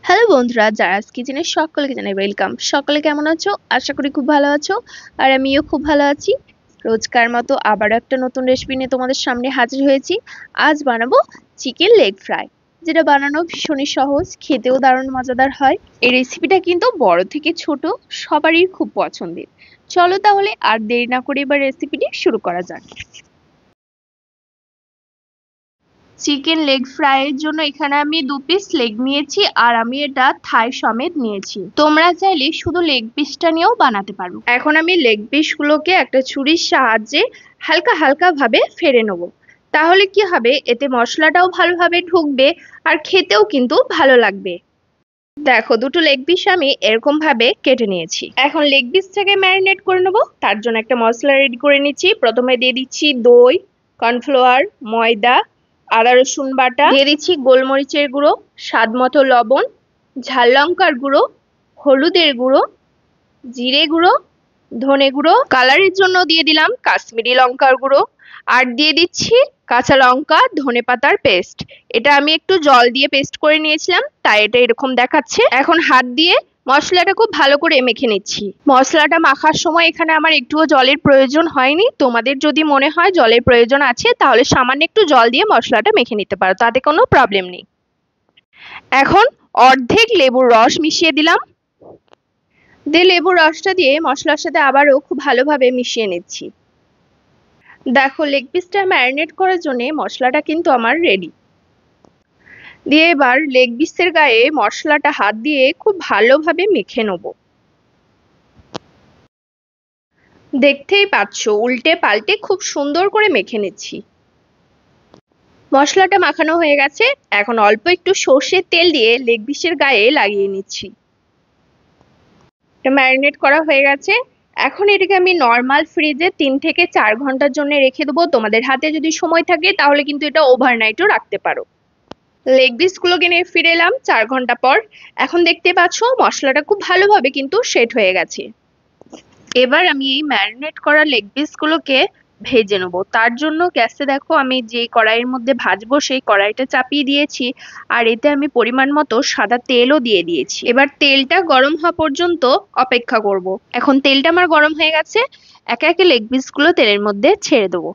Hello বন্ধুরা, জারাস কিচেনের সকলকে জানাই ওয়েলকাম। সকলে কেমন আছো? আশা করি খুব ভালো আছো। আর আমিও খুব ভালো আছি। রোজকার মতো আবারও একটা নতুন রেসিপি নিয়ে তোমাদের সামনে হাজির হয়েছি। আজ বানাবো চিকেন লেগ ফ্রাই, যেটা বানানো ভীষণই সহজ, খেতেও দারুণ মজাদার হয়। এই রেসিপিটা কিন্তু বড় থেকে ছোট সবারই খুব পছন্দের। চলো তাহলে আর দেরি না করে এবার রেসিপিটি শুরু করা যাক। চিকেন লেগ ফ্রাইয়ের জন্য এখানে আমি 2 পিস লেগ নিয়েছি, আর আমি এটা থাই সমেত নিয়েছি। তোমরা চাইলে শুধু লেগ পিসটা নিয়েও বানাতে পারো। এখন আমি লেগ পিসগুলোকে একটা ছুরির সাহায্যে হালকা হালকা ভাবে ফেড়ে নেব। তাহলে কি হবে, এতে মশলাটাও ভালোভাবে ঢুকবে আর খেতেও কিন্তু ভালো লাগবে। দেখো, দুটো লেগ পিস আমি এরকম ভাবে কেটে নিয়েছি। এখন লেগ পিসটাকে ম্যারিনেট করে নেবো। তার জন্য একটা মশলা রেডি করে নিচ্ছি। প্রথমে দিয়ে দিচ্ছি দই, কর্নফ্লাওয়ার, ময়দা, আদা রসুন বাটা, দিয়ে দিচ্ছি গোলমরিচের গুঁড়ো, স্বাদ মতো লবণ, ঝাল লঙ্কার গুঁড়ো, হলুদের গুঁড়ো, জিরে গুঁড়ো, ধনে গুঁড়ো, কালারের জন্য দিয়ে দিলাম কাশ্মীরি লঙ্কার গুঁড়ো, আর দিয়ে দিচ্ছি কাঁচা লঙ্কা ধনে পাতার পেস্ট। এটা আমি একটু জল দিয়ে পেস্ট করে নিয়েছিলাম, তাই এটা এরকম দেখাচ্ছে। এখন হাত দিয়ে মশলাটা খুব ভালো করে মেখে নিচ্ছি। মশলাটা মাখার সময় এখানে আমার একটুও জলের প্রয়োজন হয়নি। তোমাদের যদি মনে হয় জলের প্রয়োজন আছে, তাহলে সামান্য একটু জল দিয়ে মশলাটা মেখে নিতে পারো, তাতে কোনো প্রবলেম নেই। এখন অর্ধেক লেবুর রস মিশিয়ে দিলাম। দিয়ে লেবুর রসটা দিয়ে মশলার সাথে আবারও খুব ভালোভাবে মিশিয়ে নিচ্ছি। দেখো, লেগ পিসটা ম্যারিনেট করার জন্য মশলাটা কিন্তু আমার রেডি। দিয়ে এবার লেগ পিসের গায়ে মশলাটা হাত দিয়ে খুব ভালোভাবে মেখে নেব। দেখতেই পাচ্ছ, উল্টে পাল্টে খুব সুন্দর করে মেখে নিচ্ছি। মশলাটা মাখানো হয়ে গেছে। এখন অল্প একটু সর্ষের তেল দিয়ে লেগ পিসের গায়ে লাগিয়ে নিচ্ছি। এটা ম্যারিনেট করা হয়ে গেছে। এখন এটাকে আমি নর্মাল ফ্রিজে 3 থেকে 4 ঘন্টার জন্য রেখে দেবো। তোমাদের হাতে যদি সময় থাকে তাহলে কিন্তু এটা ওভারনাইটও রাখতে পারো। লেগ পিসগুলোকে নিয়ে ফিরে এলাম 4 ঘন্টা পর। এখন দেখতে পাচ্ছ মশলাটা খুব ভালোভাবে কিন্তু সেট হয়ে গেছে। এবার আমি এই ম্যারিনেট করা লেগ পিসগুলোকে ভেজে নেবো। তার জন্য গ্যাসে দেখো, আমি যে কড়াইয়ের মধ্যে ভাজবো সেই কড়াইটা চাপিয়ে দিয়েছি, আর এতে আমি পরিমাণ মতো সাদা তেলও দিয়ে দিয়েছি। এবার তেলটা গরম হওয়া পর্যন্ত অপেক্ষা করব। এখন তেলটা আমার গরম হয়ে গেছে। একে একে লেগ পিসগুলো তেলের মধ্যে ছেড়ে দেবো।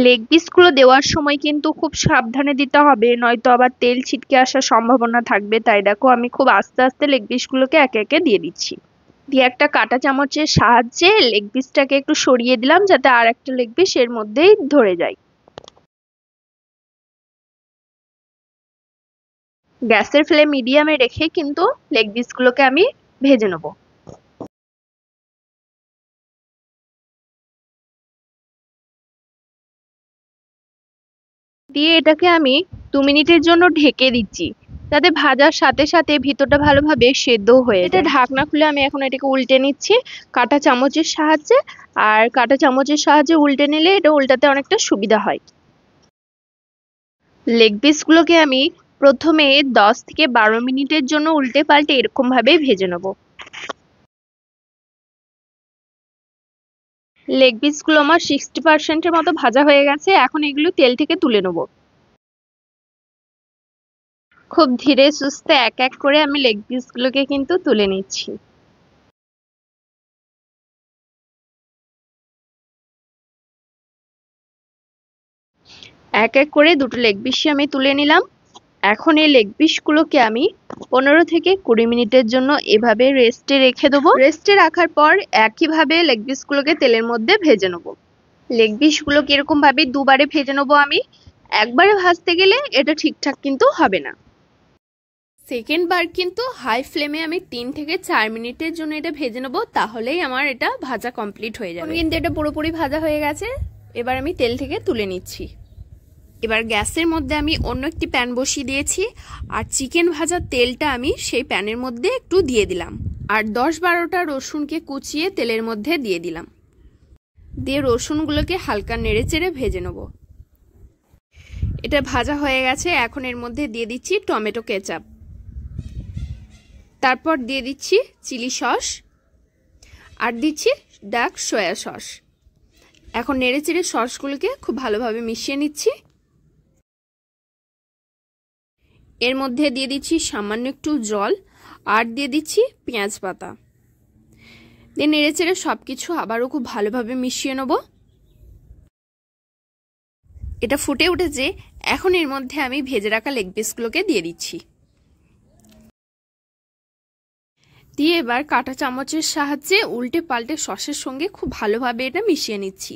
লেগ পিসগুলো দেওয়ার সময় কিন্তু খুব সাবধানে দিতে হবে, নয়তো আবার তেল ছিটকে আসার সম্ভাবনা থাকবে। তাই দেখো, আমি খুব আস্তে আস্তে লেগ পিসগুলোকে একে একে দিয়ে দিচ্ছি। দিয়ে একটা কাঁটা চামচের সাহায্যে লেগ পিসটাকে একটু সরিয়ে দিলাম, যাতে আর একটা লেগ পিস এর মধ্যেই ধরে যায়। গ্যাসের ফ্লেম মিডিয়ামে রেখে কিন্তু লেগ পিসগুলোকে আমি ভেজে নেব। দিয়ে এটাকে আমি 2 মিনিটের জন্য ঢেকে দিচ্ছি, যাতে ভাজার সাথে সাথে ভিতরটা ভালোভাবে সেদ্ধ হয়ে যায়। এটা ঢাকনা খুলে আমি এখন এটাকে উল্টে নিচ্ছি কাঁটা চামচের সাহায্যে। আর কাঁটা চামচের সাহায্যে উল্টে নিলে এটা উল্টাতে অনেকটা সুবিধা হয়। লেগ পিসগুলোকে আমি প্রথমে 10 থেকে 12 মিনিটের জন্য উল্টে পাল্টে এরকম ভাবে ভেজে নেব। লেগ পিসগুলো আমার 60% এর মতো ভাজা হয়ে গেছে। এখন এগুলো তেল থেকে তুলে নেব। খুব ধীরে সুস্থে এক এক করে আমি লেগ পিসগুলোকে কিন্তু তুলে নিচ্ছি। এক এক করে দুটো লেগ পিসই আমি তুলে নিলাম। এখন এই লেগ পিসগুলোকে আমি 15 থেকে 20 মিনিটের জন্য এভাবে রেস্টে রেখে দেবো। রেস্টে রাখার পর একইভাবে লেগ পিসগুলোকে তেলের মধ্যে ভেজে নেব। লেগ পিসগুলোকে এরকম ভাবে দুবারে ভেজে নেবো আমি। একবারে ভাজতে গেলে এটা ঠিকঠাক কিন্তু হবে না। সেকেন্ড বার কিন্তু হাই ফ্লেমে আমি 3 থেকে 4 মিনিটের জন্য এটা ভেজে নেবো, তাহলেই আমার এটা ভাজা কমপ্লিট হয়ে যাবে। কিন্তু এটা পুরোপুরি ভাজা হয়ে গেছে। এবার আমি তেল থেকে তুলে নিচ্ছি। এবার গ্যাসের মধ্যে আমি অন্য একটি প্যান বসিয়ে দিয়েছি, আর চিকেন ভাজার তেলটা আমি সেই প্যানের মধ্যে একটু দিয়ে দিলাম, আর 10-12টা রসুনকে কুচিয়ে তেলের মধ্যে দিয়ে দিলাম। দিয়ে রসুনগুলোকে হালকা নেড়েচেড়ে ভেজে নেব। এটা ভাজা হয়ে গেছে। এখন এর মধ্যে দিয়ে দিচ্ছি টমেটো কেচাপ, তারপর দিয়ে দিচ্ছি চিলি সস, আর দিচ্ছি ডার্ক সয়া সস। এখন নেড়েচেড়ে সসগুলোকে খুব ভালোভাবে মিশিয়ে নিচ্ছি। এর মধ্যে দিয়ে দিচ্ছি সামান্য একটু জল আর দিয়ে দিচ্ছি পেঁয়াজ পাতা। দিয়ে নেড়েচেড়ে সবকিছু আবারও খুব ভালোভাবে মিশিয়ে নেব। এটা ফুটে উঠেছে, এখন এর মধ্যে আমি ভেজে রাখা লেগ পিসগুলোকে দিয়ে দিচ্ছি। দিয়ে এবার কাঁটা চামচের সাহায্যে উল্টে পাল্টে সসের সঙ্গে খুব ভালোভাবে এটা মিশিয়ে নিচ্ছি।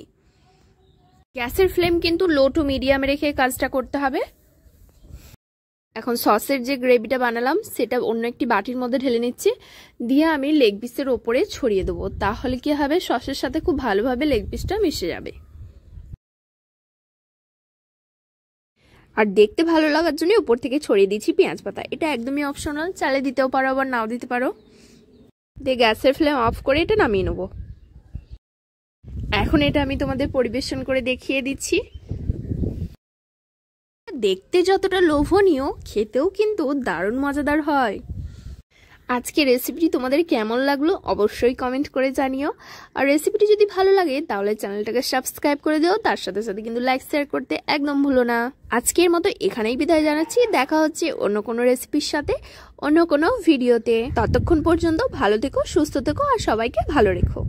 গ্যাসের ফ্লেম কিন্তু লো টু মিডিয়ামে রেখে কাজটা করতে হবে। এখন সসের যে গ্রেভিটা বানালাম সেটা অন্য একটি বাটির মধ্যে ঢেলে নিচ্ছি। দিয়ে আমি লেগ পিসের ওপরে ছড়িয়ে দেবো, তাহলে কি হবে সসের সাথে খুব ভালোভাবে লেগ পিসটা মিশে যাবে। আর দেখতে ভালো লাগার জন্য উপর থেকে ছড়িয়ে দিচ্ছি পেঁয়াজ পাতা। এটা একদমই অপশনাল, চালে দিতেও পারো আবার নাও দিতে পারো। দিয়ে গ্যাসের ফ্লেম অফ করে এটা নামিয়ে নেব। এখন এটা আমি তোমাদের পরিবেশন করে দেখিয়ে দিচ্ছি। দেখতে যতটা লোভনীয়, খেতেও কিন্তু দারুণ মজাদার হয়। আজকের রেসিপিটি তোমাদের কেমন লাগলো অবশ্যই কমেন্ট করে জানিও। আর রেসিপিটি যদি ভালো লাগে তাহলে চ্যানেলটাকে সাবস্ক্রাইব করে দিও, তার সাথে সাথে কিন্তু লাইক শেয়ার করতে একদম ভুলো না। আজকের মতো এখানেই বিদায় জানাচ্ছি, দেখা হচ্ছে অন্য কোনো রেসিপির সাথে অন্য কোনো ভিডিওতে। ততক্ষণ পর্যন্ত ভালো থেকো, সুস্থ থেকো আর সবাইকে ভালো রেখো।